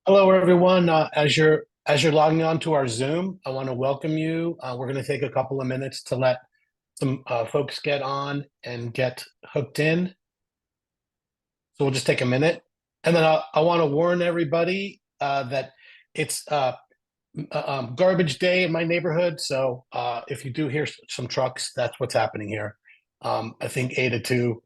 Hello, everyone. As you're logging on to our Zoom, I want to welcome you. We're going to take a couple of minutes to let some folks get on and get hooked in. So we'll just take a minute, and then I want to warn everybody that it's garbage day in my neighborhood. So if you do hear some trucks, that's what's happening here. I think A to 2,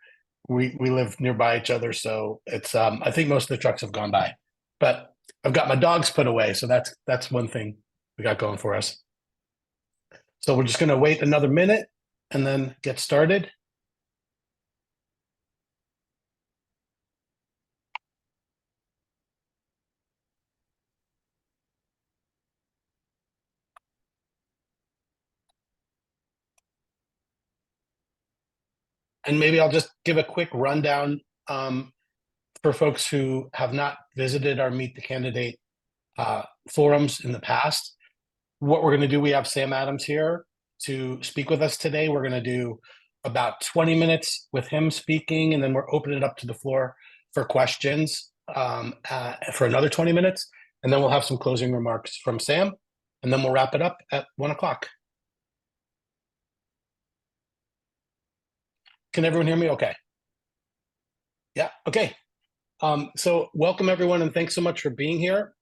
we live nearby each other, so it's I think most of the trucks have gone by, but I've got my dogs put away, so that's one thing we got going for us. So we're just going to wait another minute and then get started. And maybe I'll just give a quick rundown for folks who have not visited our Meet the Candidate forums in the past. What we're going to do, we have Sam Adams here to speak with us today. We're going to do about 20 minutes with him speaking, and then we're opening it up to the floor for questions for another 20 minutes. And then we'll have some closing remarks from Sam, and then we'll wrap it up at 1 o'clock. Can everyone hear me okay? Yeah, okay. So welcome everyone, and thanks so much for being here.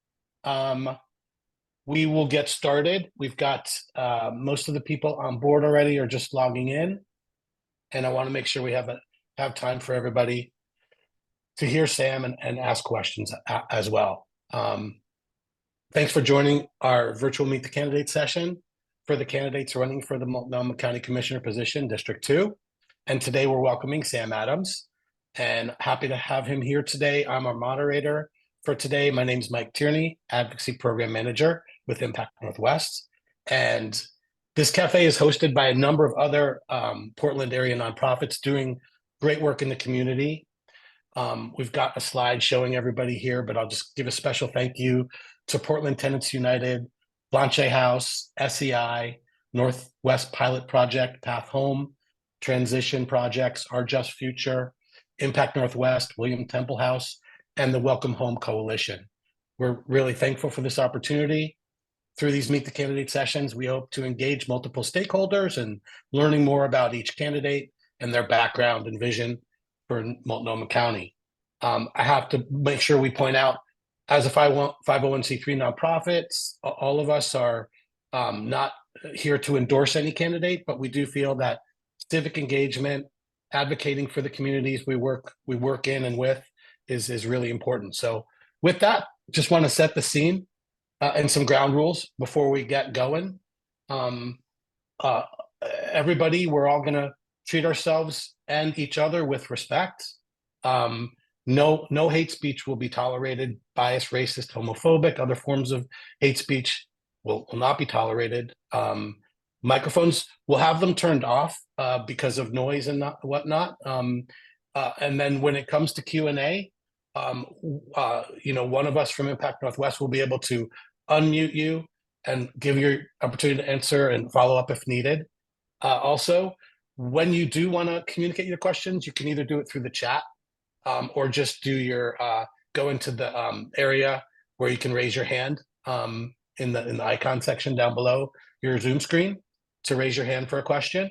We will get started. We've got most of the people on board already or just logging in. And I want to make sure we have time for everybody to hear Sam and ask questions as well. Thanks for joining our virtual Meet the Candidate session for the candidates running for the Multnomah County Commissioner position, District 2. And today we're welcoming Sam Adams, and happy to have him here today. I'm our moderator for today. My name is Mike Tierney, Advocacy Program Manager with Impact Northwest. And this cafe is hosted by a number of other Portland area nonprofits doing great work in the community. We've got a slide showing everybody here, but I'll just give a special thank you to Portland Tenants United, Blanche House, SEI, Northwest Pilot Project, Path Home, Transition Projects, Our Just Future, Impact Northwest, William Temple House, and the Welcome Home Coalition. We're really thankful for this opportunity. Through these Meet the Candidate sessions, we hope to engage multiple stakeholders and learning more about each candidate and their background and vision for Multnomah County. I have to make sure we point out, as a 501c3 nonprofit, all of us are not here to endorse any candidate, but we do feel that civic engagement, advocating for the communities we work in and with is really important. So with that, just want to set the scene and some ground rules before we get going. Everybody, we're all going to treat ourselves and each other with respect. No hate speech will be tolerated. Bias, racist, homophobic, other forms of hate speech will not be tolerated. Microphones, we'll have them turned off because of noise and whatnot. And then when it comes to Q&A, one of us from Impact Northwest will be able to unmute you and give you opportunity to answer and follow up if needed. Also, when you do want to communicate your questions, you can either do it through the chat or just go into the area where you can raise your hand in the icon section down below your Zoom screen to raise your hand for a question.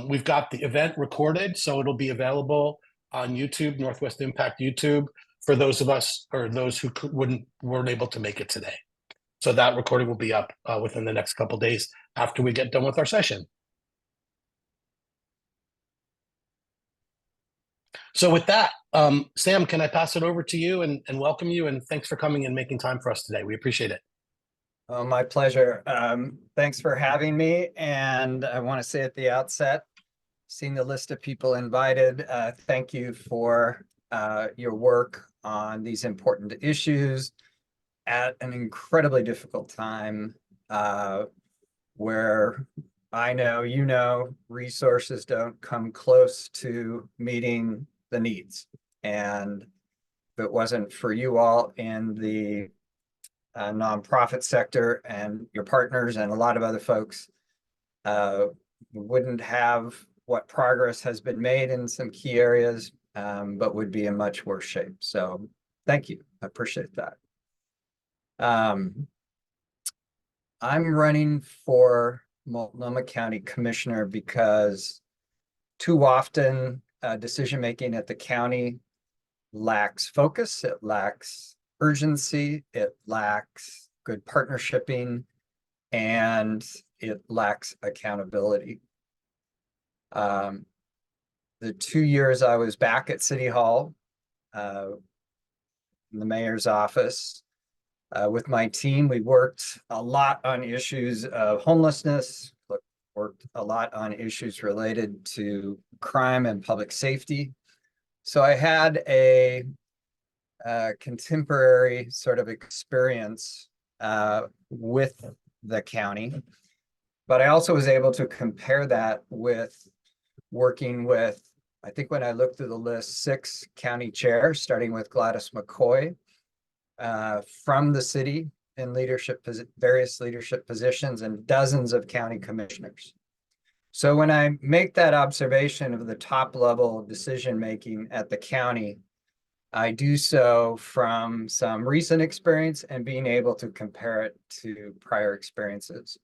We've got the event recorded, so it'll be available on YouTube, Northwest Impact YouTube, for those of us or those who weren't able to make it today. So that recording will be up within the next couple of days after we get done with our session. So with that, Sam, can I pass it over to you and welcome you, and thanks for coming and making time for us today. We appreciate it. Oh, my pleasure. Thanks for having me. And I want to say at the outset, seeing the list of people invited, thank you for your work on these important issues at an incredibly difficult time where I know, resources don't come close to meeting the needs. And if it wasn't for you all in the nonprofit sector and your partners and a lot of other folks, wouldn't have what progress has been made in some key areas, but would be in much worse shape. So thank you. I appreciate that. Um, I'm running for Multnomah County Commissioner because too often decision-making at the county lacks focus, it lacks urgency, it lacks good partnershiping, and it lacks accountability. The 2 years I was back at City Hall, in the mayor's office, with my team, we worked a lot on issues of homelessness, worked a lot on issues related to crime and public safety. So I had a contemporary sort of experience with the county, but I also was able to compare that with working with, I think when I looked through the list, 6 county chairs, starting with Gladys McCoy, from the city in various leadership positions, and dozens of county commissioners. So when I make that observation of the top level decision making at the county, I do so from some recent experience and being able to compare it to prior experiences.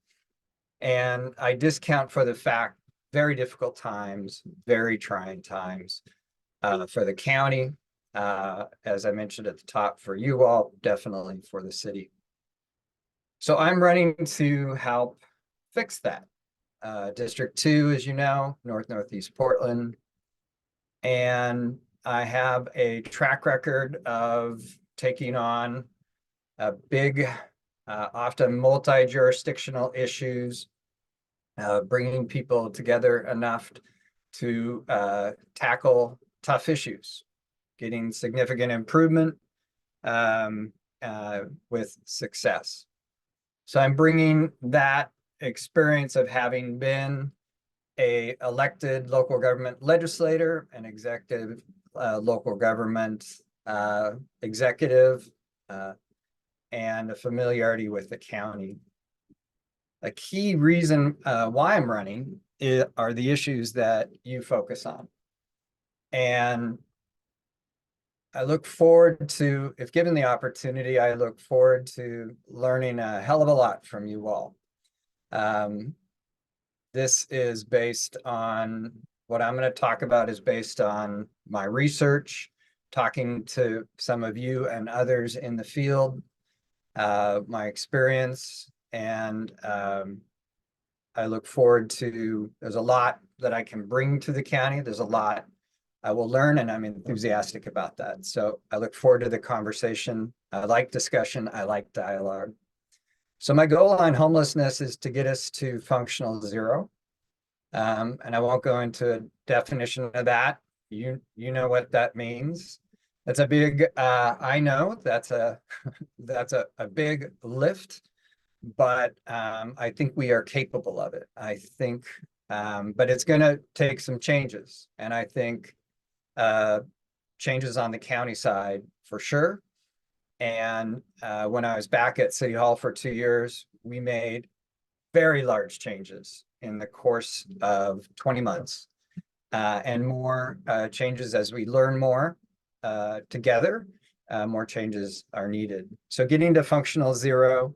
And I discount for the fact, very difficult times, very trying times for the county, as I mentioned at the top, for you all, definitely for the city. So I'm running to help fix that. District 2, as you know, Northeast Portland. And I have a track record of taking on big, often multi-jurisdictional issues, bringing people together enough to tackle tough issues, getting significant improvement with success. So I'm bringing that experience of having been a elected local government legislator, an executive local government executive, and a familiarity with the county. A key reason why I'm running are the issues that you focus on. And I look forward to, if given the opportunity, I look forward to learning a hell of a lot from you all. This is based on, what I'm going to talk about is based on my research, talking to some of you and others in the field, my experience, and I look forward to, there's a lot that I can bring to the county. There's a lot I will learn, and I'm enthusiastic about that. So I look forward to the conversation. I like discussion. I like dialogue. So my goal on homelessness is to get us to functional zero. And I won't go into a definition of that. You know what that means. That's a big, I know that's a big lift, but I think we are capable of it. I think, but it's going to take some changes. And I think changes on the county side for sure. And when I was back at City Hall for 2 years, we made very large changes in the course of 20 months, and more changes as we learn more together, more changes are needed. So getting to functional zero,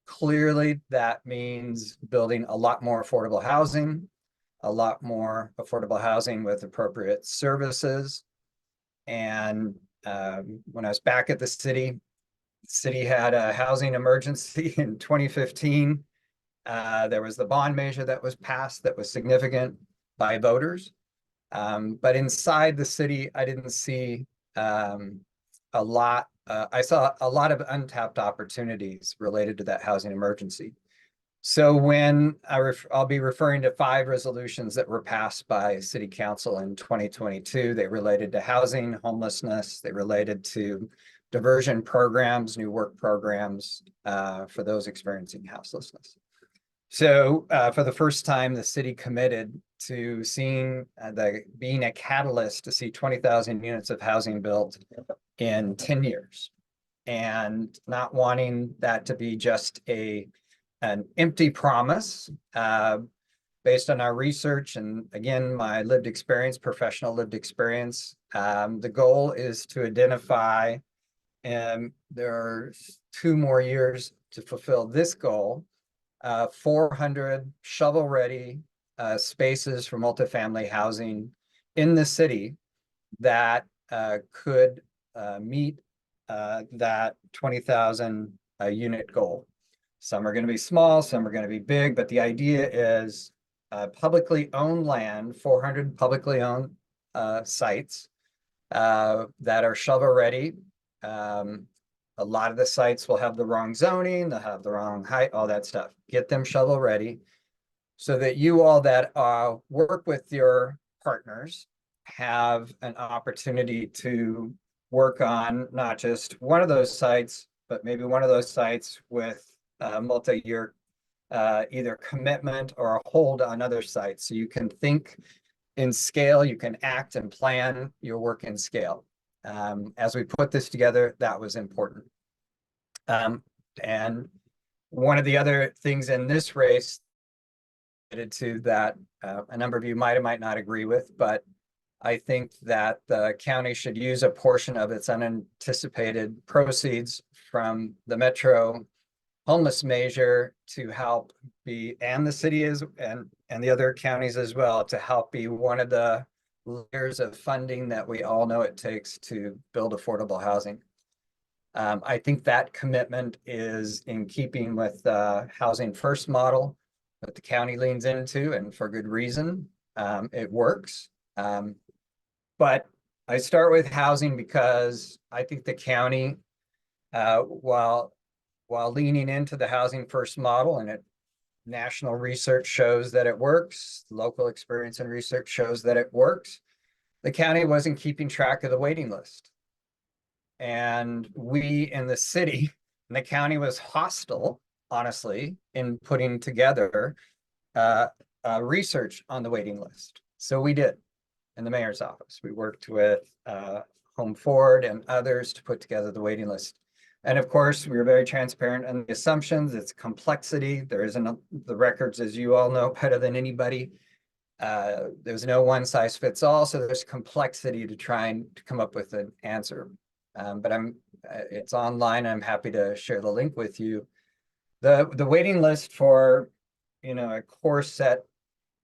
clearly that means building a lot more affordable housing, with appropriate services. And when I was back at the city had a housing emergency in 2015. There was the bond measure that was passed that was significant by voters. But inside the city, I didn't see a lot. I saw a lot of untapped opportunities related to that housing emergency. So when I'll be referring to 5 resolutions that were passed by City Council in 2022. They related to housing, homelessness. They related to diversion programs, new work programs for those experiencing houselessness. So for the first time, the city committed to seeing being a catalyst to see 20,000 units of housing built in 10 years, and not wanting that to be just an empty promise. Based on our research and, again, my lived experience, professional lived experience, the goal is to identify and there's 2 more years to fulfill this goal. 400 shovel-ready spaces for multifamily housing in the city that could meet that 20,000 unit goal. Some are going to be small, some are going to be big, but the idea is publicly owned land, 400 publicly owned sites that are shovel-ready. A lot of the sites will have the wrong zoning, they'll have the wrong height, all that stuff. Get them shovel-ready so that you all that work with your partners have an opportunity to work on not just one of those sites, but maybe one of those sites with a multi-year either commitment or a hold on other sites. So you can think in scale, you can act and plan your work in scale. As we put this together, that was important. And one of the other things in this race to that a number of you might or might not agree with, but I think that the county should use a portion of its unanticipated proceeds from the Metro homeless measure to help be, and the city is, and the other counties as well, to help be one of the layers of funding that we all know it takes to build affordable housing. I think that commitment is in keeping with the housing first model that the county leans into, and for good reason. It works. But I start with housing because I think the county, while leaning into the housing first model, and national research shows that it works, local experience and research shows that it works, the county wasn't keeping track of the waiting list. And we in the city, and the county was hostile, honestly, in putting together research on the waiting list. So we did in the mayor's office. We worked with Home Forward and others to put together the waiting list. And of course, we were very transparent on the assumptions. It's complexity. There isn't the records, as you all know better than anybody. There's no one size fits all. So there's complexity to try and to come up with an answer. But it's online. I'm happy to share the link with you. The waiting list for, a core set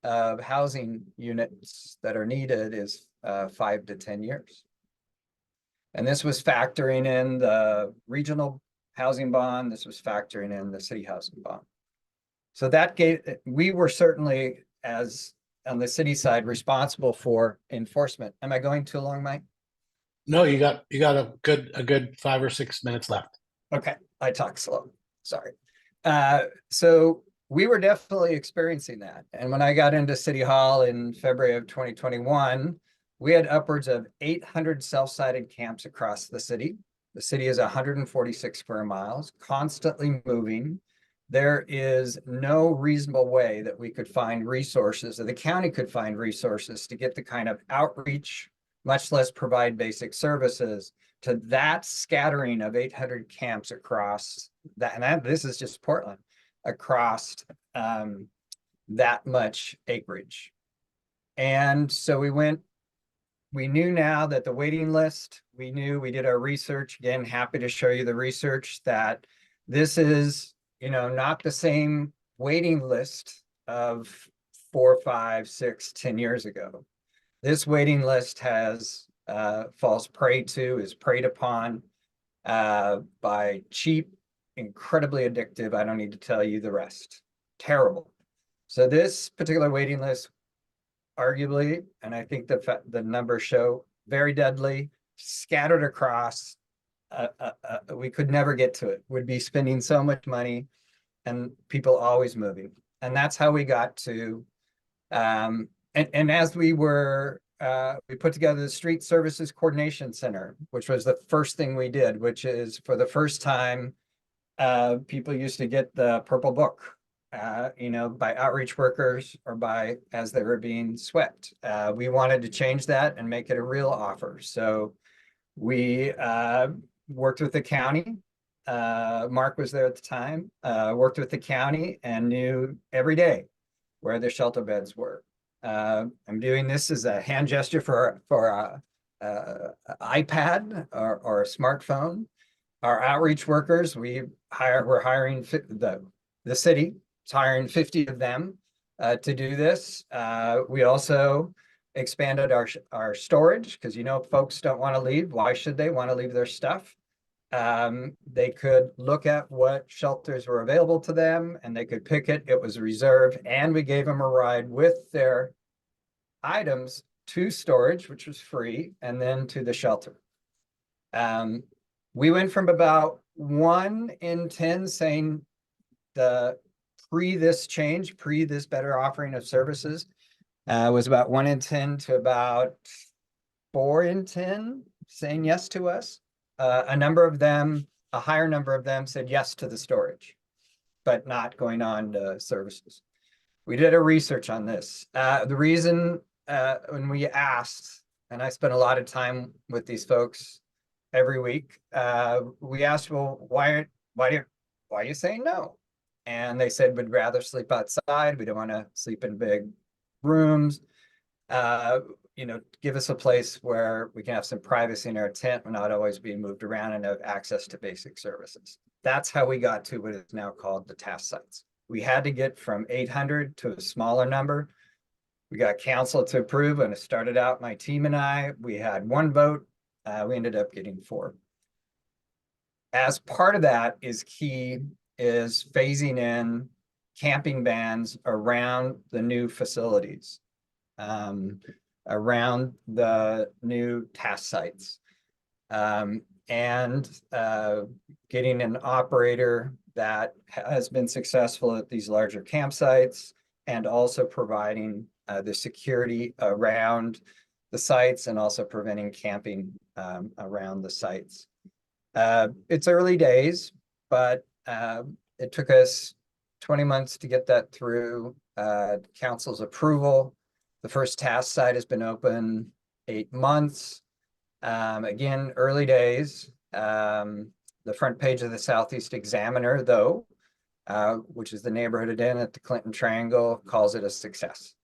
of housing units that are needed is 5 to 10 years. And this was factoring in the regional housing bond. This was factoring in the city housing bond. So that we were certainly, as on the city side, responsible for enforcement. Am I going too long, Mike? No, you got a good 5 or 6 minutes left. Okay, I talk slow. Sorry. So we were definitely experiencing that. And when I got into City Hall in February of 2021, we had upwards of 800 self-sided camps across the city. The city is 146 square miles, constantly moving. There is no reasonable way that we could find resources, or the county could find resources to get the kind of outreach, much less provide basic services, to that scattering of 800 camps across that. And this is just Portland, across that much acreage. And so we knew now that the waiting list, we did our research, again, happy to show you the research, that this is, not the same waiting list of 4, 5, 6, 10 years ago. This waiting list is preyed upon by cheap, incredibly addictive, I don't need to tell you the rest. Terrible. So this particular waiting list, arguably, and I think the numbers show, very deadly, scattered across. We could never get to it. We'd be spending so much money and people always moving. And that's how we got to, and as we were, we put together the Street Services Coordination Center, which was the first thing we did, which is for the first time, people used to get the purple book, by outreach workers or as they were being swept. We wanted to change that and make it a real offer. So we worked with the county. Mark was there at the time, worked with the county and knew every day where the shelter beds were. I'm doing this as a hand gesture for a iPad or a smartphone. Our outreach workers, we're hiring the city is hiring 50 of them to do this. We also expanded our storage because, you know, folks don't want to leave. Why should they want to leave their stuff? They could look at what shelters were available to them and they could pick it. It was reserved, and we gave them a ride with their items to storage, which was free, and then to the shelter. We went from about 1 in 10 saying pre this better offering of services, was about 1 in 10 to about 4 in 10 saying yes to us. A higher number of them said yes to the storage, but not going on to services. We did a research on this. The reason when we asked, and I spent a lot of time with these folks every week, we asked, well, why are you saying no? And they said, we'd rather sleep outside. We don't want to sleep in big rooms. You know, give us a place where we can have some privacy in our tent. We're not always being moved around and have access to basic services. That's how we got to what is now called the task sites. We had to get from 800 to a smaller number. We got council to approve, and it started out my team and I. We had 1 vote. We ended up getting 4. As part of that is phasing in camping bans around the new facilities, around the new task sites, and getting an operator that has been successful at these larger campsites, and also providing the security around the sites and also preventing camping around the sites. It's early days, but it took us 20 months to get that through council's approval. The first task site has been open 8 months. Again, early days. The front page of the Southeast Examiner, though, which is the neighborhood inn at the Clinton Triangle, calls it a success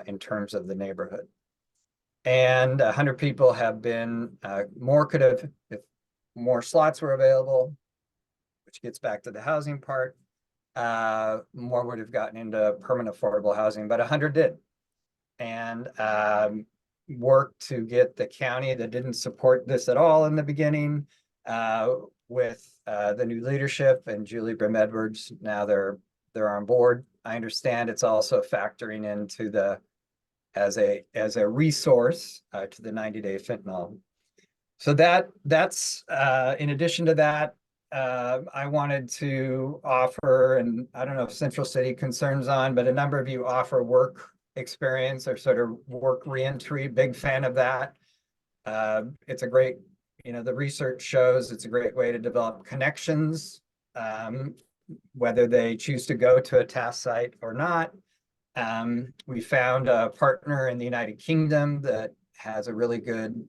in terms of the neighborhood. And 100 people have been, if more slots were available, which gets back to the housing part, more would have gotten into permanent affordable housing, but 100 did. And worked to get the county that didn't support this at all in the beginning with the new leadership and Julie Brim-Edwards. Now they're on board. I understand it's also factoring into as a resource to the 90-day fentanyl. So that's in addition to that, I wanted to offer, and I don't know if Central City concerns on, but a number of you offer work experience or sort of work reentry. Big fan of that. It's a great, you know, the research shows it's a great way to develop connections, whether they choose to go to a task site or not. We found a partner in the United Kingdom that has a really good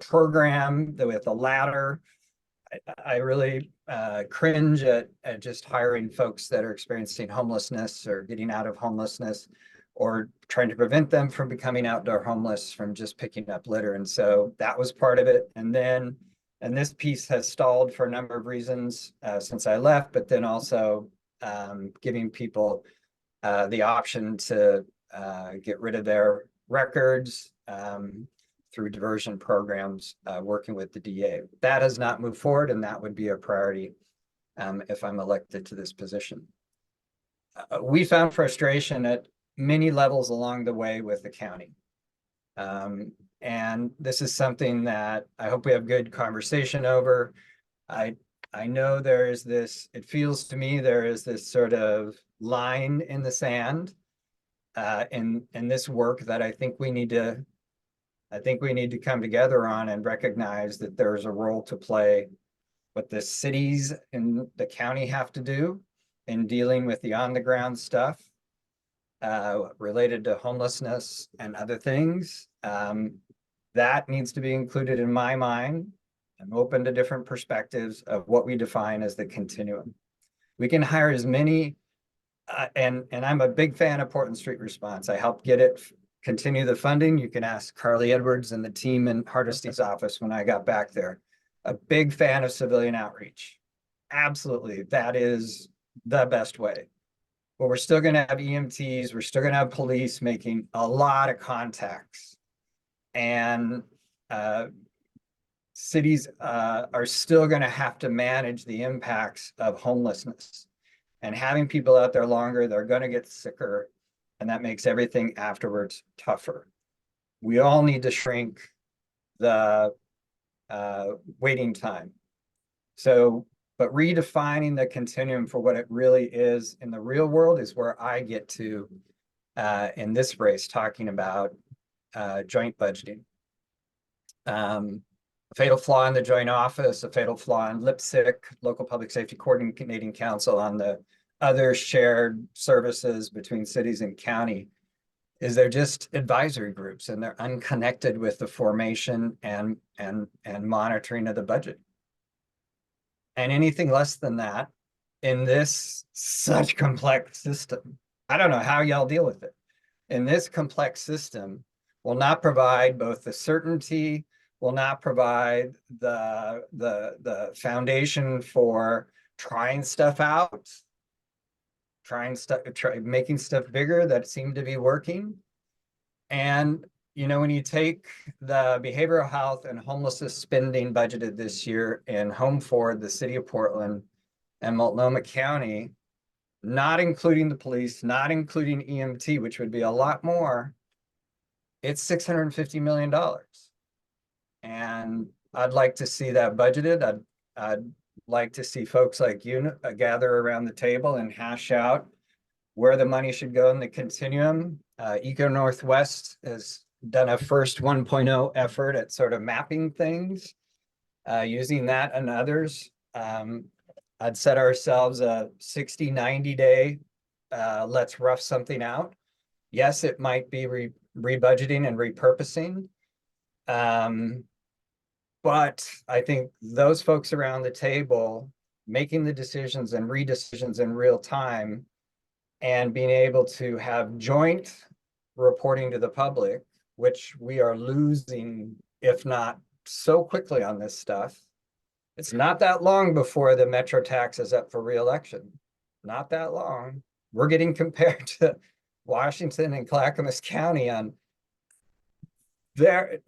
program with a ladder. I really cringe at just hiring folks that are experiencing homelessness or getting out of homelessness, or trying to prevent them from becoming outdoor homeless from just picking up litter. And so that was part of it. And this piece has stalled for a number of reasons since I left, but then also giving people the option to get rid of their records through diversion programs, working with the DA. That has not moved forward, and that would be a priority if I'm elected to this position. We found frustration at many levels along the way with the county. And this is something that I hope we have good conversation over. I know there is this, it feels to me there is this sort of line in the sand in this work that I think we need to come together on and recognize that there's a role to play. What the cities and the county have to do in dealing with the on-the-ground stuff related to homelessness and other things. That needs to be included in my mind. I'm open to different perspectives of what we define as the continuum. We can hire as many, and I'm a big fan of Portland Street Response. I helped get it, continue the funding. You can ask Carly Edwards and the team in Hardesty's office when I got back there. a big fan of civilian outreach. Absolutely, that is the best way. But we're still going to have EMTs, we're still going to have police making a lot of contacts. And cities are still going to have to manage the impacts of homelessness. And having people out there longer, they're going to get sicker. And that makes everything afterwards tougher. We all need to shrink the waiting time. So, but redefining the continuum for what it really is in the real world is where I get to in this race, talking about joint budgeting. A fatal flaw in the joint office, a fatal flaw in LIPSIC, Local Public Safety Coordinating Council, on the other shared services between cities and county, is they're just advisory groups and they're unconnected with the formation and monitoring of the budget. And anything less than that in this such complex system, I don't know how y'all deal with it. In this complex system will not provide both the certainty, will not provide the foundation for trying stuff out, making stuff bigger that seemed to be working. And you know, when you take the behavioral health and homelessness spending budgeted this year in Home Ford, the city of Portland, and Multnomah County, not including the police, not including EMT, which would be a lot more, it's $650 million. And I'd like to see that budgeted. I'd like to see folks like you gather around the table and hash out where the money should go in the continuum. Eco Northwest has done a first 1.0 effort at sort of mapping things, using that and others. I'd set ourselves a 60, 90 day, let's rough something out. Yes, it might be rebudgeting and repurposing. But I think those folks around the table making the decisions and redecisions in real time and being able to have joint reporting to the public, which we are losing, if not so quickly on this stuff. It's not that long before the Metro tax is up for re-election. Not that long. We're getting compared to Washington and Clackamas County on their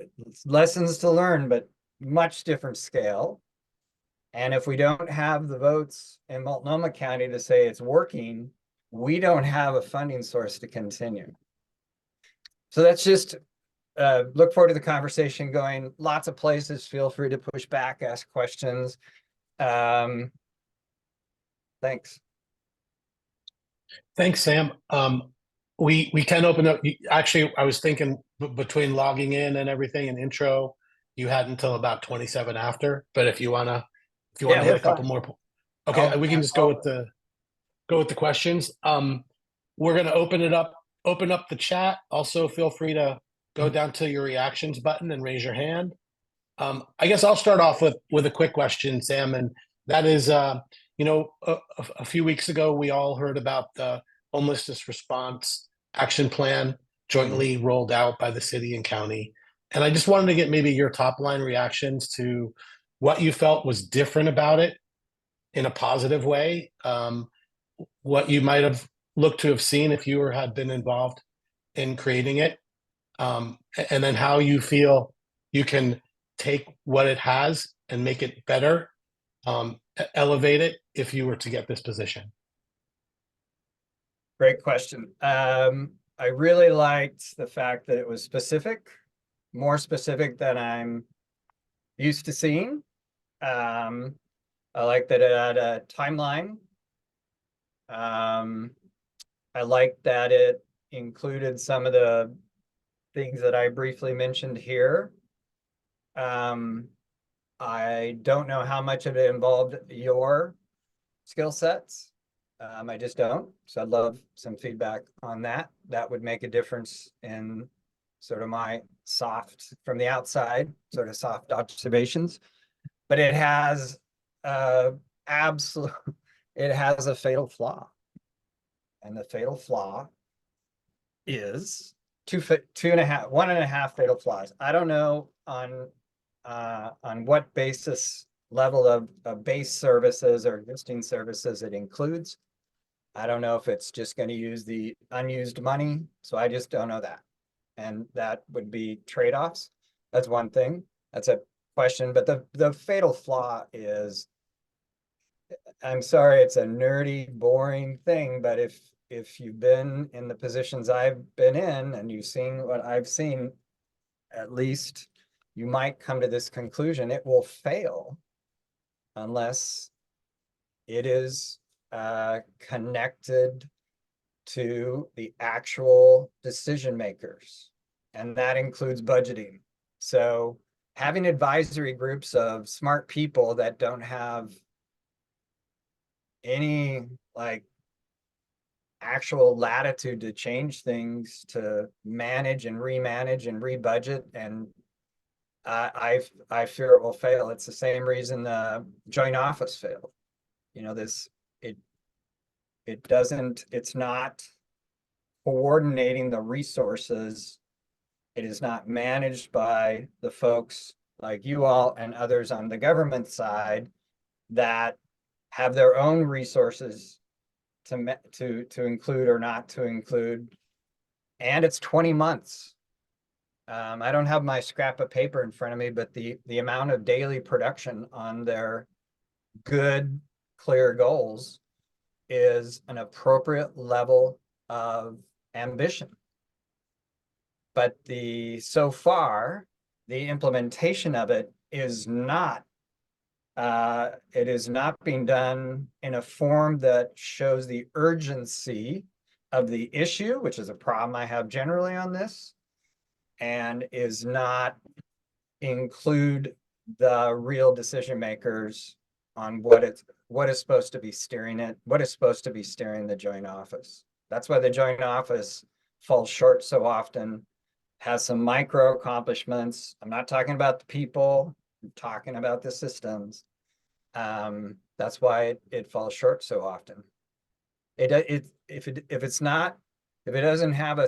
lessons to learn, but much different scale. And if we don't have the votes in Multnomah County to say it's working, we don't have a funding source to continue. So that's just, look forward to the conversation going lots of places. Feel free to push back, ask questions. Thanks. Thanks, Sam. We can open up. Actually, I was thinking between logging in and everything and intro, you had until about 27 after. But if you wanna hit a couple more, okay, we can just go with the questions. We're gonna open up the chat. Also, feel free to go down to your reactions button and raise your hand. I guess I'll start off with a quick question, Sam, and that is, you know, a few weeks ago, we all heard about the homelessness response action plan jointly rolled out by the city and county. And I just wanted to get maybe your top line reactions to what you felt was different about it in a positive way, what you might have looked to have seen if you had been involved in creating it, and then how you feel you can take what it has and make it better, elevate it if you were to get this position. Great question. I really liked the fact that it was specific, more specific than I'm used to seeing. I like that it had a timeline. I like that it included some of the things that I briefly mentioned here. I don't know how much of it involved your skill sets. I just don't. So I'd love some feedback on that. That would make a difference in sort of my soft, from the outside, sort of soft observations. But it has it has a fatal flaw. And the fatal flaw is 1.5 fatal flaws. I don't know on on what basis level of base services or existing services it includes. I don't know if it's just going to use the unused money, so I just don't know that. And that would be trade-offs. That's one thing. That's a question, but the fatal flaw is, I'm sorry, it's a nerdy, boring thing, but if you've been in the positions I've been in and you've seen what I've seen, at least you might come to this conclusion: it will fail unless it is connected to the actual decision makers, and that includes budgeting. So having advisory groups of smart people that don't have any like actual latitude to change things, to manage and remanage and rebudget, and I fear it will fail. It's the same reason the joint office failed. You know, it's not coordinating the resources. It is not managed by the folks like you all and others on the government side that have their own resources to include or not to include. And it's 20 months. I don't have my scrap of paper in front of me, but the amount of daily production on their good, clear goals is an appropriate level of ambition. But so far, the implementation of it is not being done in a form that shows the urgency of the issue, which is a problem I have generally on this, and is not include the real decision makers on what is supposed to be steering it, what is supposed to be steering the joint office. That's why the joint office falls short so often, has some micro accomplishments. I'm not talking about the people, I'm talking about the systems. That's why it falls short so often. If it doesn't have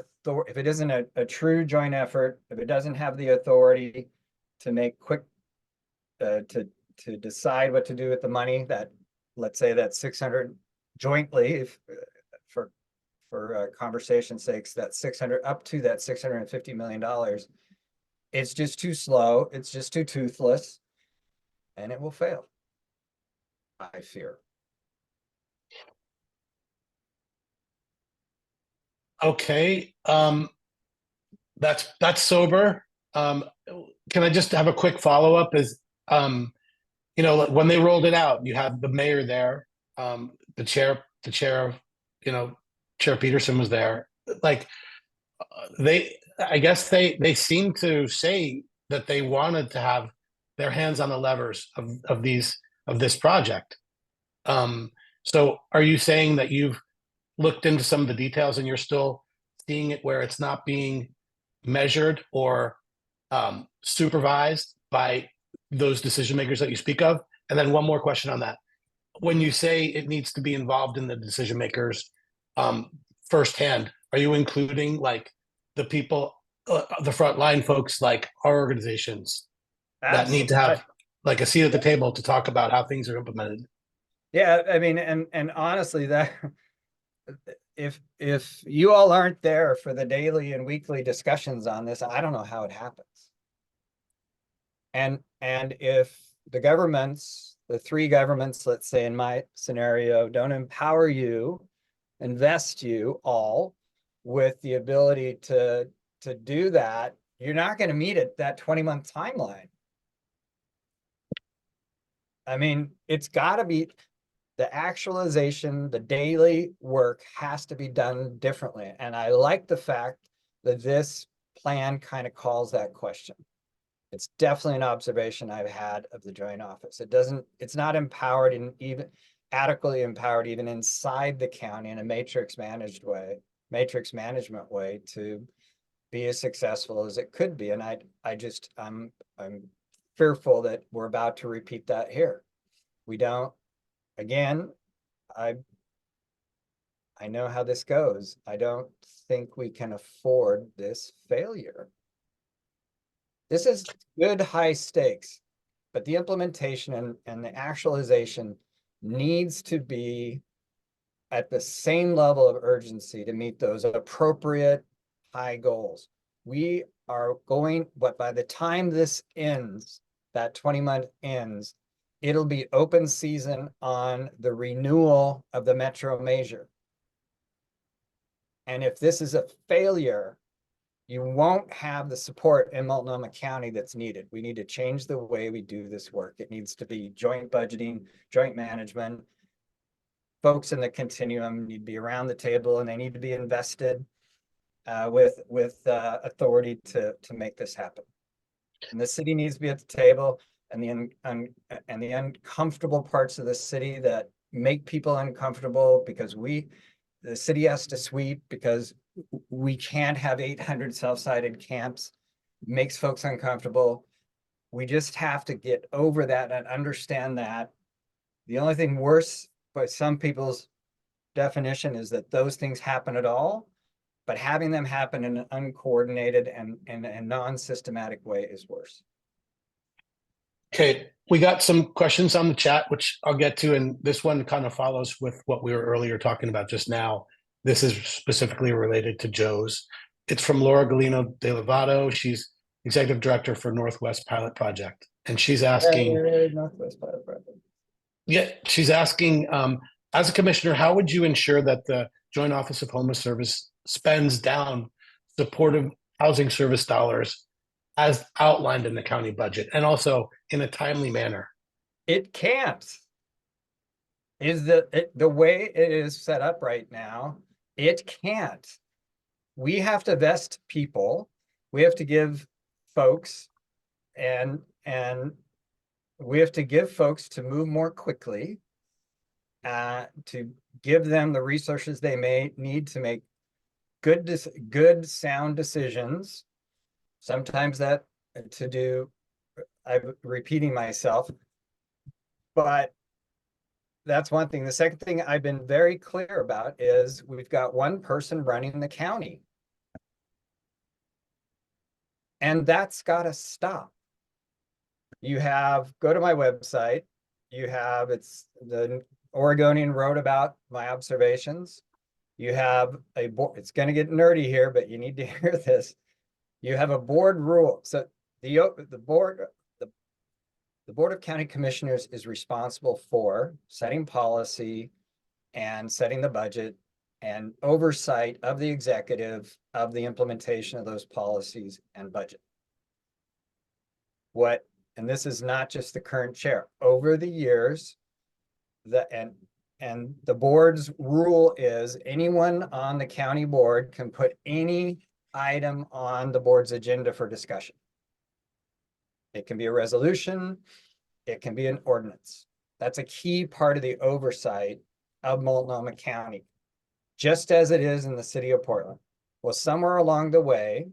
if it isn't a true joint effort, if it doesn't have the authority to make quick to decide what to do with the money, that, let's say that 600 jointly, if for conversation's sakes, that 600 up to that $650 million, it's just too slow, it's just too toothless, and it will fail, I fear. Okay, that's sober. Can I just have a quick follow-up? You know, when they rolled it out, you had the mayor there, the chair, you know, Chair Peterson was there. Like I guess they seem to say that they wanted to have their hands on the levers of this project. So are you saying that you've looked into some of the details and you're still seeing it where it's not being measured or supervised by those decision makers that you speak of? And then one more question on that. When you say it needs to be involved in the decision makers firsthand, are you including like the people, the frontline folks like our organizations that need to have like a seat at the table to talk about how things are implemented? Yeah, I mean, and honestly, that if you all aren't there for the daily and weekly discussions on this, I don't know how it happens. And if the governments, the three governments, let's say in my scenario, don't empower you, invest you all with the ability to do that, you're not going to meet it that 20-month timeline. I mean, it's got to be the actualization, the daily work has to be done differently. And I like the fact that this plan kind of calls that question. It's definitely an observation I've had of the joint office. It's not empowered in even adequately empowered even inside the county in a matrix management way to be as successful as it could be. And I'm fearful that we're about to repeat that here. We don't, again, I know how this goes. I don't think we can afford this failure. This is good high stakes, but the implementation and the actualization needs to be at the same level of urgency to meet those appropriate high goals. We are going, but by the time this ends, that 20-month ends, it'll be open season on the renewal of the Metro Measure. And if this is a failure, you won't have the support in Multnomah County that's needed. We need to change the way we do this work. It needs to be joint budgeting, joint management. Folks in the continuum need to be around the table, and they need to be invested with authority to make this happen. And the city needs to be at the table, and the uncomfortable parts of the city that make people uncomfortable because the city has to sweep because we can't have 800 self-sided camps, makes folks uncomfortable. We just have to get over that and understand that the only thing worse by some people's definition is that those things happen at all, but having them happen in an uncoordinated and non-systematic way is worse. Okay, we got some questions on the chat, which I'll get to, and this one kind of follows with what we were earlier talking about just now. This is specifically related to Joe's. It's from Laura Galino de Lovato. She's executive director for Northwest Pilot Project, and she's asking, Northwest Pilot Project. Yeah, she's asking, as a commissioner, how would you ensure that the Joint Office of Homeless Service spends down supportive housing service dollars as outlined in the county budget, and also in a timely manner? It can't. The way it is set up right now, it can't. We have to vest people. We have to give folks and we have to give folks to move more quickly, to give them the resources they may need to make good sound decisions. Sometimes that I'm repeating myself, but that's one thing. The second thing I've been very clear about is we've got one person running the county. And that's got to stop. Go to my website, it's the Oregonian wrote about my observations. You have a board, it's going to get nerdy here, but you need to hear this. You have a board rule. So the board of county commissioners is responsible for setting policy and setting the budget and oversight of the executive of the implementation of those policies and budget. And this is not just the current chair. Over the years, and the board's rule is anyone on the county board can put any item on the board's agenda for discussion. It can be a resolution, it can be an ordinance. That's a key part of the oversight of Multnomah County, just as it is in the city of Portland. Well, somewhere along the way,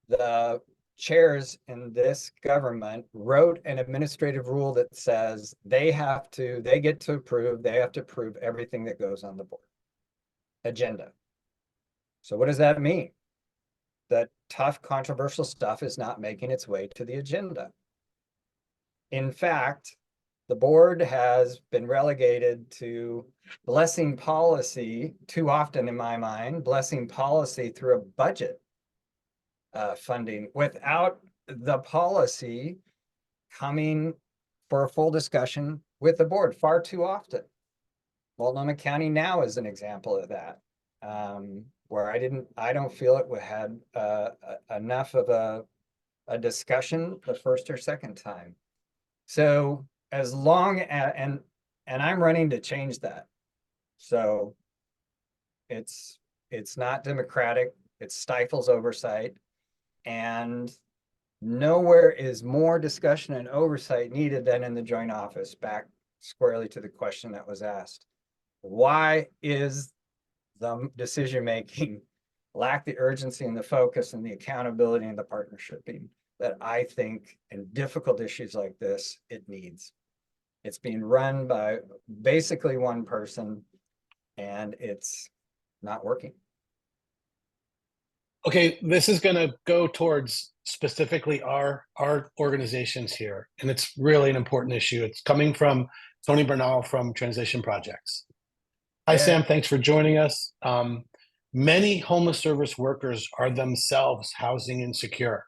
the chairs in this government wrote an administrative rule that says they have to approve everything that goes on the board agenda. So what does that mean? That tough, controversial stuff is not making its way to the agenda. In fact, the board has been relegated to blessing policy too often, in my mind, blessing policy through a budget funding without the policy coming for a full discussion with the board far too often. Multnomah County now is an example of that, where I don't feel it had enough of a discussion the first or second time. So as long as, and I'm running to change that. So it's not democratic, it stifles oversight, and nowhere is more discussion and oversight needed than in the joint office. Back squarely to the question that was asked. Why is the decision-making lack the urgency and the focus and the accountability and the partnershiping that I think in difficult issues like this, it needs? It's being run by basically one person and it's not working. Okay, this is going to go towards specifically our organizations here, and it's really an important issue. It's coming from Tony Bernal from Transition Projects. Hi, Yeah. Sam. Thanks for joining us. Many homeless service workers are themselves housing insecure,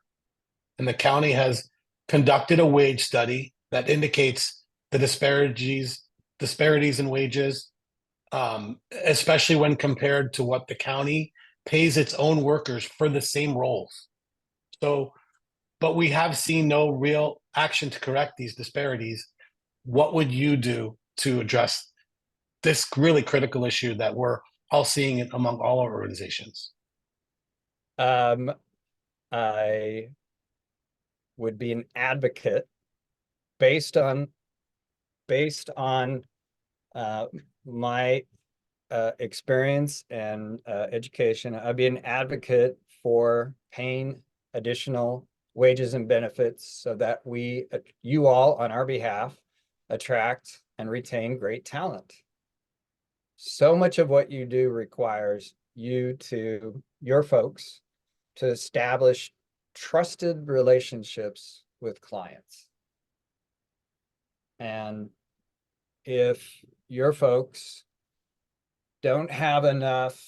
and the county has conducted a wage study that indicates the disparities in wages, especially when compared to what the county pays its own workers for the same roles. So, but we have seen no real action to correct these disparities. What would you do to address this really critical issue that we're all seeing it among all our organizations? Um, I would be an advocate based on uh, my experience and education. I'd be an advocate for paying additional wages and benefits so that you all on our behalf, attract and retain great talent. So much of what you do requires your folks to establish trusted relationships with clients. And if your folks don't have enough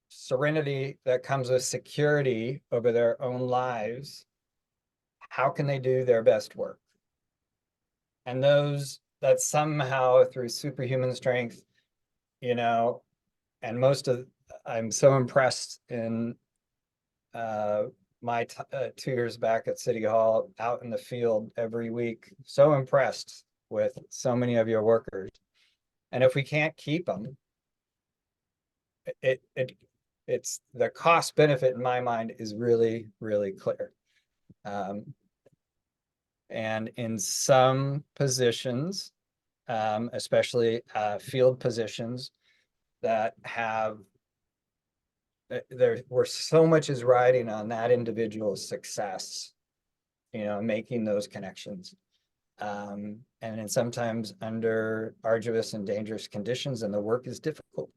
serenity that comes with security over their own lives, how can they do their best work? And that somehow through superhuman strength, and I'm so impressed in my 2 years back at City Hall, out in the field every week, so impressed with so many of your workers. And if we can't keep them, it's the cost benefit in my mind is really, really clear. And in some positions, especially field positions that have where so much is riding on that individual's success, making those connections. And then sometimes under arduous and dangerous conditions, and the work is difficult.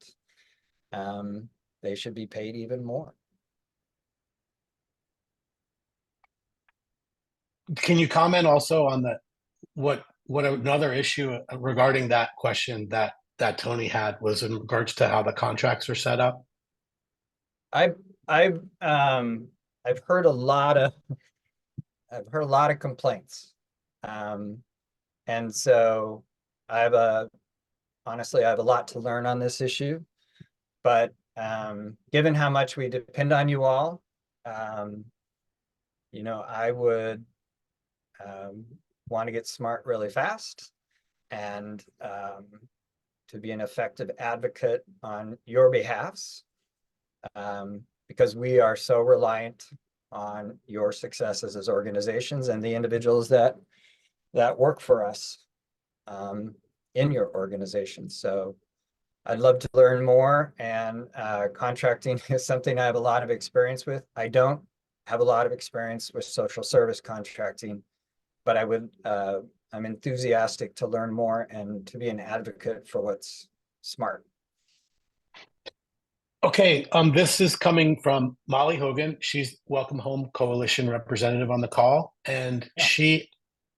They should be paid even more. Can you comment also on what another issue regarding that question that Tony had was in regards to how the contracts are set up? I've I've heard a lot of complaints. And so honestly, I have a lot to learn on this issue, but given how much we depend on you all, I would want to get smart really fast and to be an effective advocate on your behalfs, because we are so reliant on your successes as organizations and the individuals that work for us in your organization. So I'd love to learn more, and contracting is something I have a lot of experience with. I don't have a lot of experience with social service contracting, but I'm enthusiastic to learn more and to be an advocate for what's smart. Okay, this is coming from Molly Hogan. She's Welcome Home Coalition representative on the call, and Yeah.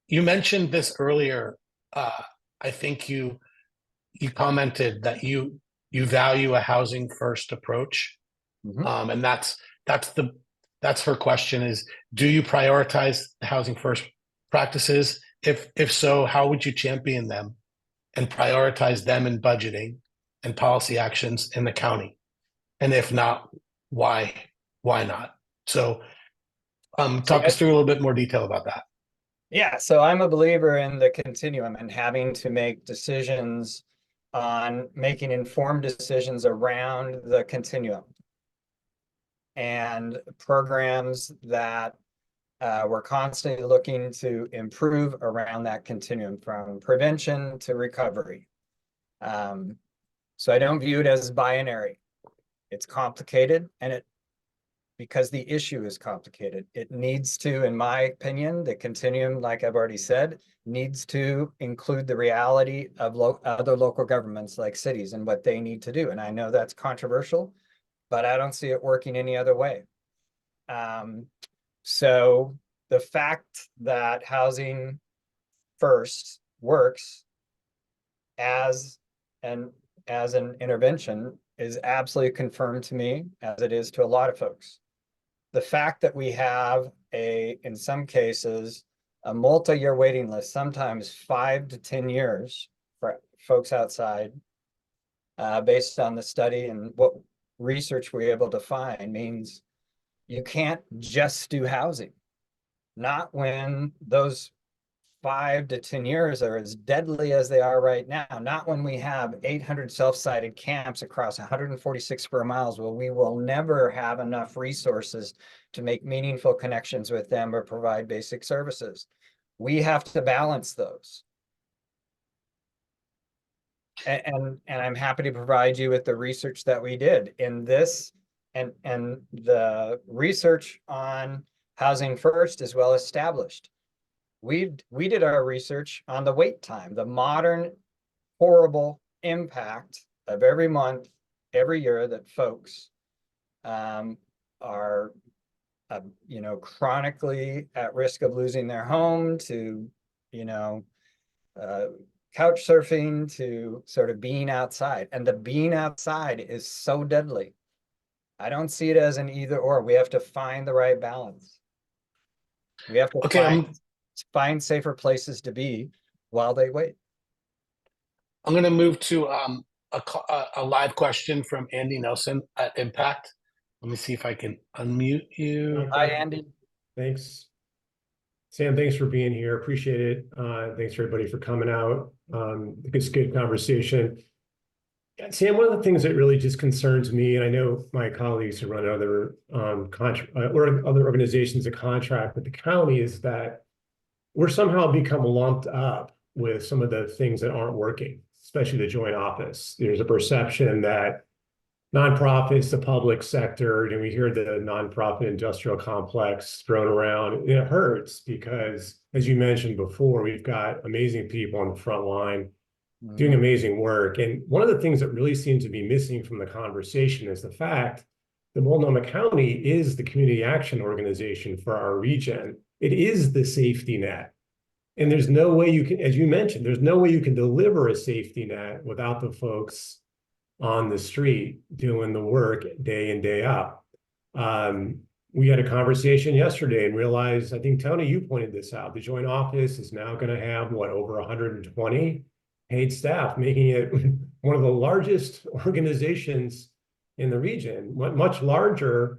you mentioned this earlier. I think you commented that you value a housing first approach, and that's her question is, do you prioritize the housing first practices? If so, how would you champion them and prioritize them in budgeting and policy actions in the county? And if not, why not? So talk us through a little bit more detail about that. Yeah, so I'm a believer in the continuum and having to make decisions on making informed decisions around the continuum, and programs that we're constantly looking to improve around that continuum from prevention to recovery. So I don't view it as binary. It's complicated, and because the issue is complicated, it needs to, in my opinion, the continuum, like I've already said, needs to include the reality of other local governments like cities and what they need to do. And I know that's controversial, but I don't see it working any other way. So the fact that Housing First works as an intervention is absolutely confirmed to me, as it is to a lot of folks. The fact that we have in some cases, a multi-year waiting list, sometimes 5 to 10 years for folks outside, based on the study and what research we're able to find, means you can't just do housing. Not when those 5 to 10 years are as deadly as they are right now. Not when we have 800 self-sided camps across 146 square miles, where we will never have enough resources to make meaningful connections with them or provide basic services. We have to balance those. And I'm happy to provide you with the research that we did in this, and the research on Housing First is well established. We did our research on the wait time, the modern horrible impact of every month, every year that folks are chronically at risk of losing their home, to couch surfing, to sort of being outside. And the being outside is so deadly. I don't see it as an either or. We have to find the right balance. We have to find safer places to be while they wait. I'm going to move to a live question from Andy Nelson at Impact. Let me see if I can unmute you. Hi, Andy. Thanks. Sam, thanks for being here. Appreciate it. Thanks everybody for coming out. It's a good conversation. Sam, one of the things that really just concerns me, and I know my colleagues who run other other organizations that contract with the county, is that we're somehow become lumped up with some of the things that aren't working, especially the joint office. There's a perception that nonprofits, the public sector, and we hear the nonprofit industrial complex thrown around. And it hurts because, as you mentioned before, we've got amazing people on the front line doing amazing work. And one of the things that really seems to be missing from the conversation is the fact that Multnomah County is the community action organization for our region. It is the safety net. And there's no way you can, as you mentioned, there's no way you can deliver a safety net without the folks on the street doing the work day in, day out. We had a conversation yesterday and realized, I think, Tony, you pointed this out, the joint office is now going to have, over 120 paid staff, making it one of the largest organizations in the region, much larger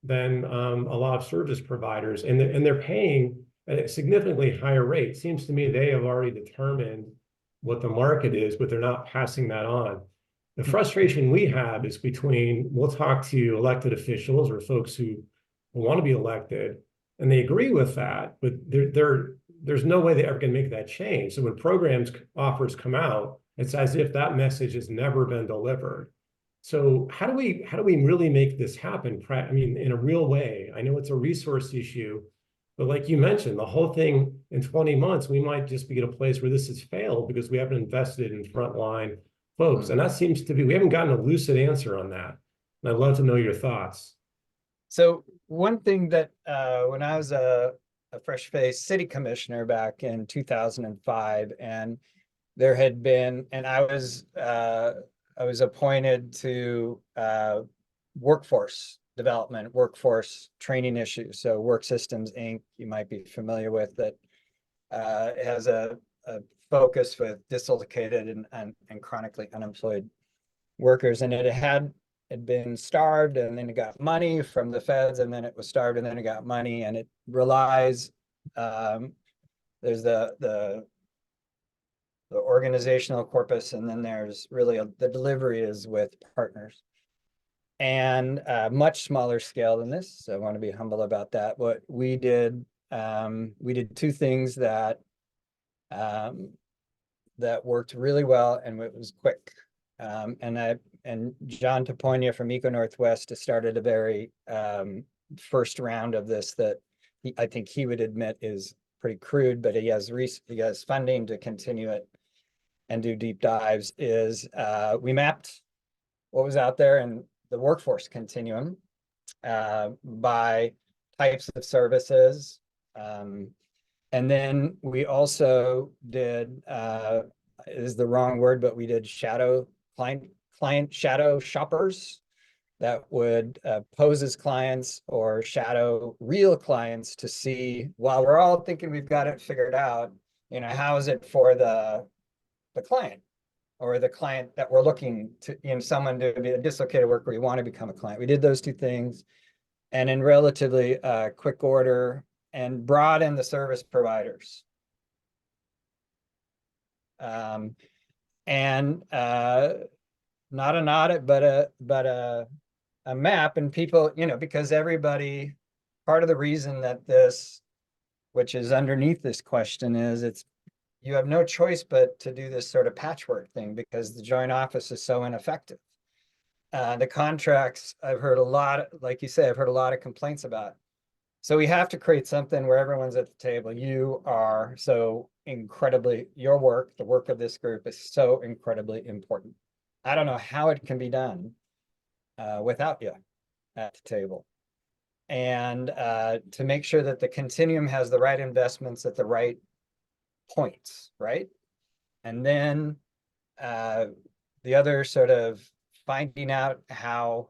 than a lot of service providers. And they're paying at a significantly higher rate. Seems to me they have already determined what the market is, but they're not passing that on. The frustration we have is between, we'll talk to elected officials or folks who want to be elected, and they agree with that, but there's no way they ever can make that change. So when programs offers come out, it's as if that message has never been delivered. So how do we really make this happen? I mean, in a real way. I know it's a resource issue, but like you mentioned, the whole thing in 20 months, we might just be at a place where this has failed because we haven't invested in frontline folks. And that seems to be, we haven't gotten a lucid answer on that. And I'd love to know your thoughts. So one thing that when I was a fresh-faced city commissioner back in 2005, and there had been, and I was appointed to workforce development, workforce training issues. So Work Systems Inc., you might be familiar with, that has a focus with dislocated and chronically unemployed workers. And it had been starved, and then it got money from the feds, and then it was starved, and then it got money, and it relies, there's the organizational corpus, and then there's really the delivery is with partners, and much smaller scale than this. So I want to be humble about that. What we did two things that worked really well, and it was quick. And John Taponia from Eco Northwest has started a very first round of this that I think he would admit is pretty crude, but he has funding to continue it and do deep dives. Is we mapped what was out there, and the workforce continuum by types of services. And then we also did, is the wrong word, but we did shadow client shadow shoppers that would pose as clients or shadow real clients to see, while we're all thinking we've got it figured out, you know, how is it for the client or the client that we're looking to, you know, someone to be a dislocated worker, we want to become a client. We did those two things, and in relatively quick order, and brought in the service providers. And not an audit, but a map, and people, you know, because everybody, part of the reason that this, which is underneath this question, is you have no choice but to do this sort of patchwork thing because the joint office is so ineffective. The contracts, I've heard a lot, like you say, I've heard a lot of complaints about. So we have to create something where everyone's at the table. You are so incredibly, your work, the work of this group is so incredibly important. I don't know how it can be done without you at the table. And to make sure that the continuum has the right investments at the right points, right? And then the other sort of finding out how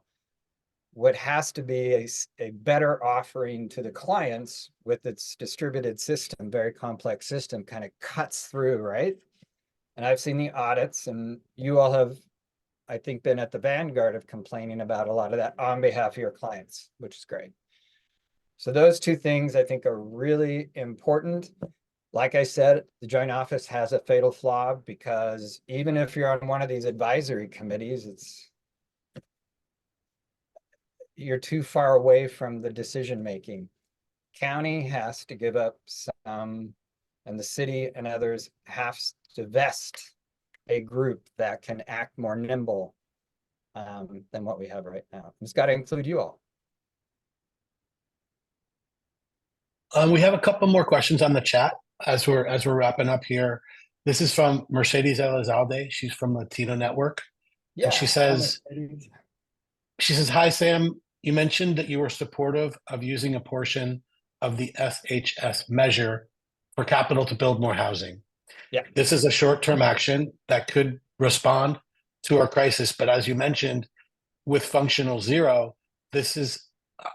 what has to be a better offering to the clients with its distributed system, very complex system, kind of cuts through, right? And I've seen the audits, and you all have, I think, been at the vanguard of complaining about a lot of that on behalf of your clients, which is great. So those two things I think are really important. Like I said, the joint office has a fatal flaw because even if you're on one of these advisory committees, you're too far away from the decision making. County has to give up some, and the city and others have to vest a group that can act more nimble than what we have right now. It's got to include you all. We have a couple more questions on the chat as we're wrapping up here. This is from Mercedes Elizalde. She's from Latino Network. Yeah. And she says, hi, Sam. You mentioned that you were supportive of using a portion of the SHS measure for capital to build more housing. Yeah. This is a short-term action that could respond to our crisis. But as you mentioned, with functional zero, this is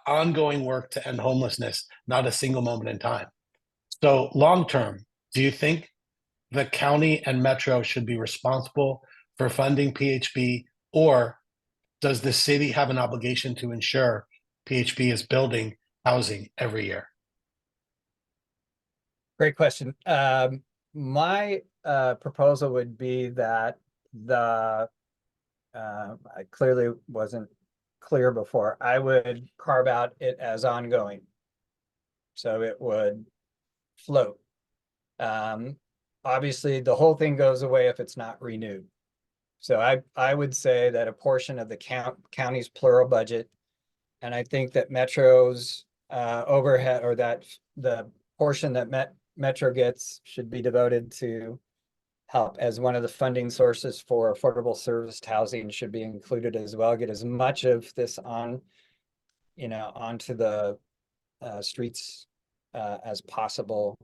ongoing work to end homelessness, not a single moment in time. So long-term, do you think the county and Metro should be responsible for funding PHB, or does the city have an obligation to ensure PHB is building housing every year? Great question. My proposal would be that I clearly wasn't clear before. I would carve out it as ongoing. So it would float. Obviously, the whole thing goes away if it's not renewed. So I would say that a portion of the county's plural budget, and I think that Metro's overhead, or that the portion that Metro gets, should be devoted to help as one of the funding sources for affordable serviced housing, should be included as well. Get as much of this on, you know, onto the streets as possible.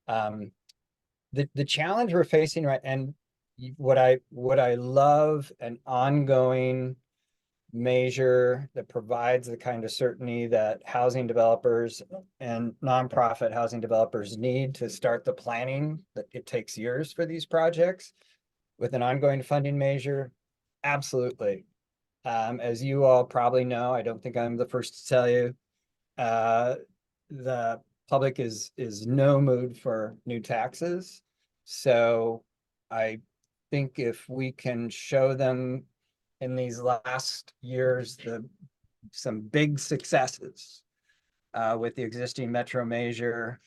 The challenge we're facing, right, and what I love, an ongoing measure that provides the kind of certainty that housing developers and nonprofit housing developers need to start the planning, that it takes years for these projects, with an ongoing funding measure. Absolutely. As you all probably know, I don't think I'm the first to tell you, the public is no mood for new taxes. So I think if we can show them in these last years some big successes with the existing Metro measure,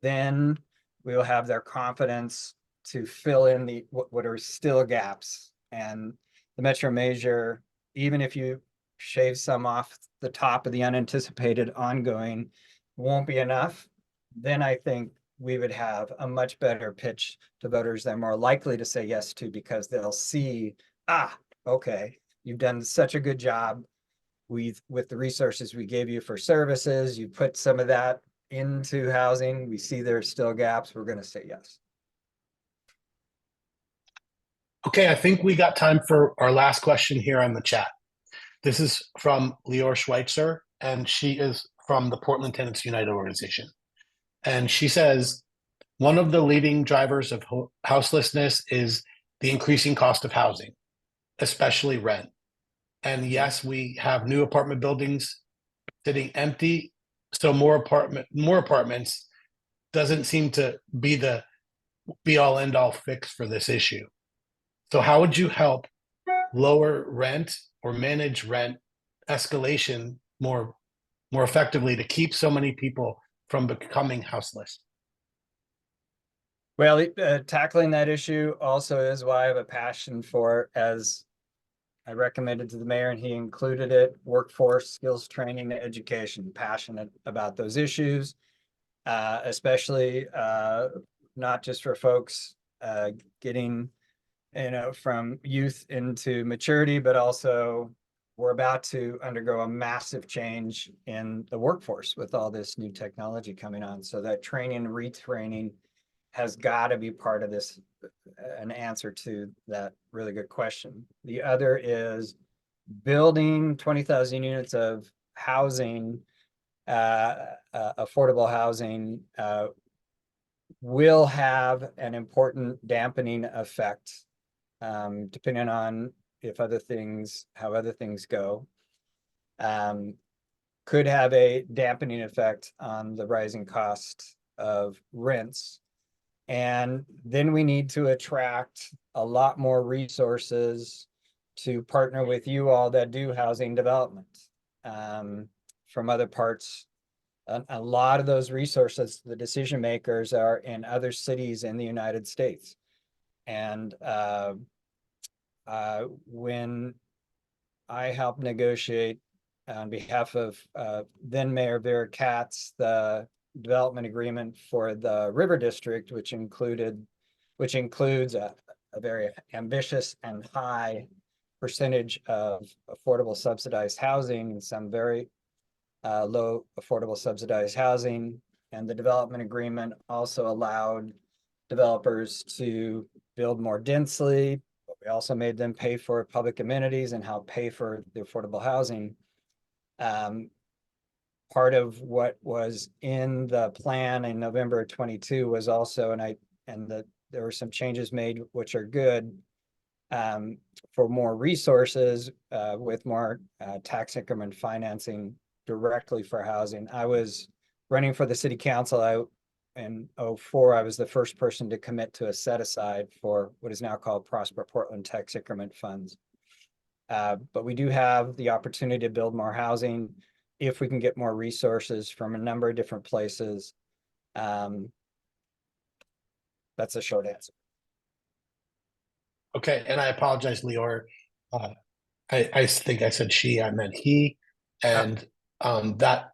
then we will have their confidence to fill in what are still gaps. And the Metro measure, even if you shave some off the top of the unanticipated ongoing, won't be enough. Then I think we would have a much better pitch to voters. They're more likely to say yes to, because they'll see, okay, You've done such a good job with the resources we gave you for services. You put some of that into housing. We see there's still gaps. We're going to say yes. Okay, I think we got time for our last question here on the chat. This is from Lior Schweitzer, and she is from the Portland Tenants United organization. And she says, one of the leading drivers of houselessness is the increasing cost of housing, especially rent. And yes, we have new apartment buildings sitting empty. So more apartments doesn't seem to be the be all end all fix for this issue. So how would you help lower rent or manage rent escalation more effectively to keep so many people from becoming houseless? Well, tackling that issue also is why I have a passion for, as I recommended to the mayor and he included it, workforce skills training and education, passionate about those issues, especially not just for folks getting, from youth into maturity, but also we're about to undergo a massive change in the workforce with all this new technology coming on. So that training and retraining has got to be part of this, an answer to that really good question. The other is building 20,000 units of housing, affordable housing, will have an important dampening effect, depending on how other things go. Could have a dampening effect on the rising cost of rents. And then we need to attract a lot more resources to partner with you all that do housing development from other parts. A lot of those resources, the decision makers, are in other cities in the United States. And when I helped negotiate on behalf of then Mayor Vera Katz, the development agreement for the River District, which includes a very ambitious and high percentage of affordable subsidized housing and some very low affordable subsidized housing. And the development agreement also allowed developers to build more densely, but we also made them pay for public amenities and help pay for the affordable housing. Part of what was in the plan in November of 22 was also, there were some changes made, which are good, for more resources with more tax increment financing directly for housing. I was running for the city council. In 2004, I was the first person to commit to a set aside for what is now called Prosper Portland Tax Increment Funds. But we do have the opportunity to build more housing if we can get more resources from a number of different places. That's a short answer. Okay, and I apologize, Lior. I think I said she, I meant he. And that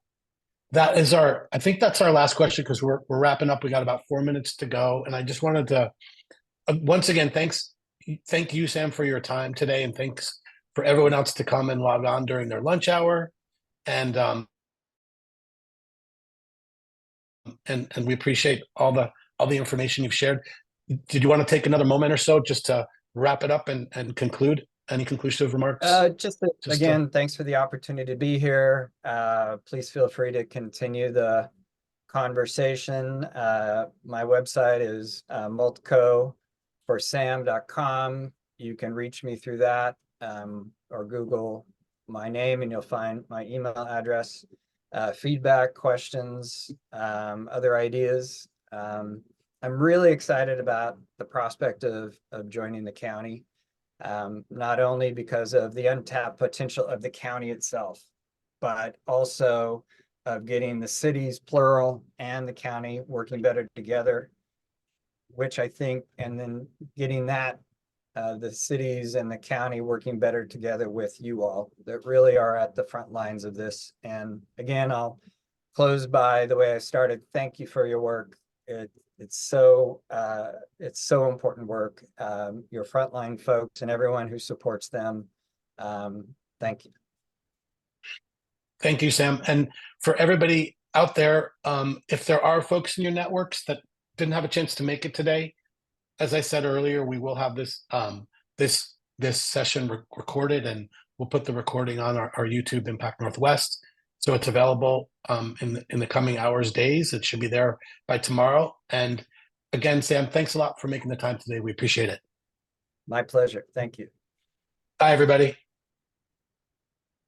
is I think that's our last question because we're wrapping up. We got about 4 minutes to go. And I just wanted to, once again, thank you, Sam, for your time today. And thanks for everyone else to come and log on during their lunch hour. And we appreciate all the information you've shared. Did you want to take another moment or so just to wrap it up and conclude? Any conclusive remarks? Again, thanks for the opportunity to be here. Please feel free to continue the conversation. My website is multcoforsam.com. You can reach me through that or Google my name and you'll find my email address. Feedback, questions, other ideas. I'm really excited about the prospect of joining the county. Not only because of the untapped potential of the county itself, but also of getting the cities, plural, and the county working better together, which I think, and then getting that, the cities and the county working better together with you all that really are at the front lines of this. And again, I'll close by the way I started. Thank you for your work. It's so important work. Your frontline folks and everyone who supports them Thank you. Thank you, Sam. And for everybody out there, if there are folks in your networks that didn't have a chance to make it today, as I said earlier, we will have this this session recorded, and we'll put the recording on our YouTube Impact Northwest. So it's available in the coming hours, days. It should be there by tomorrow. And again, Sam, thanks a lot for making the time today. We appreciate it. My pleasure. Thank you. Bye, everybody.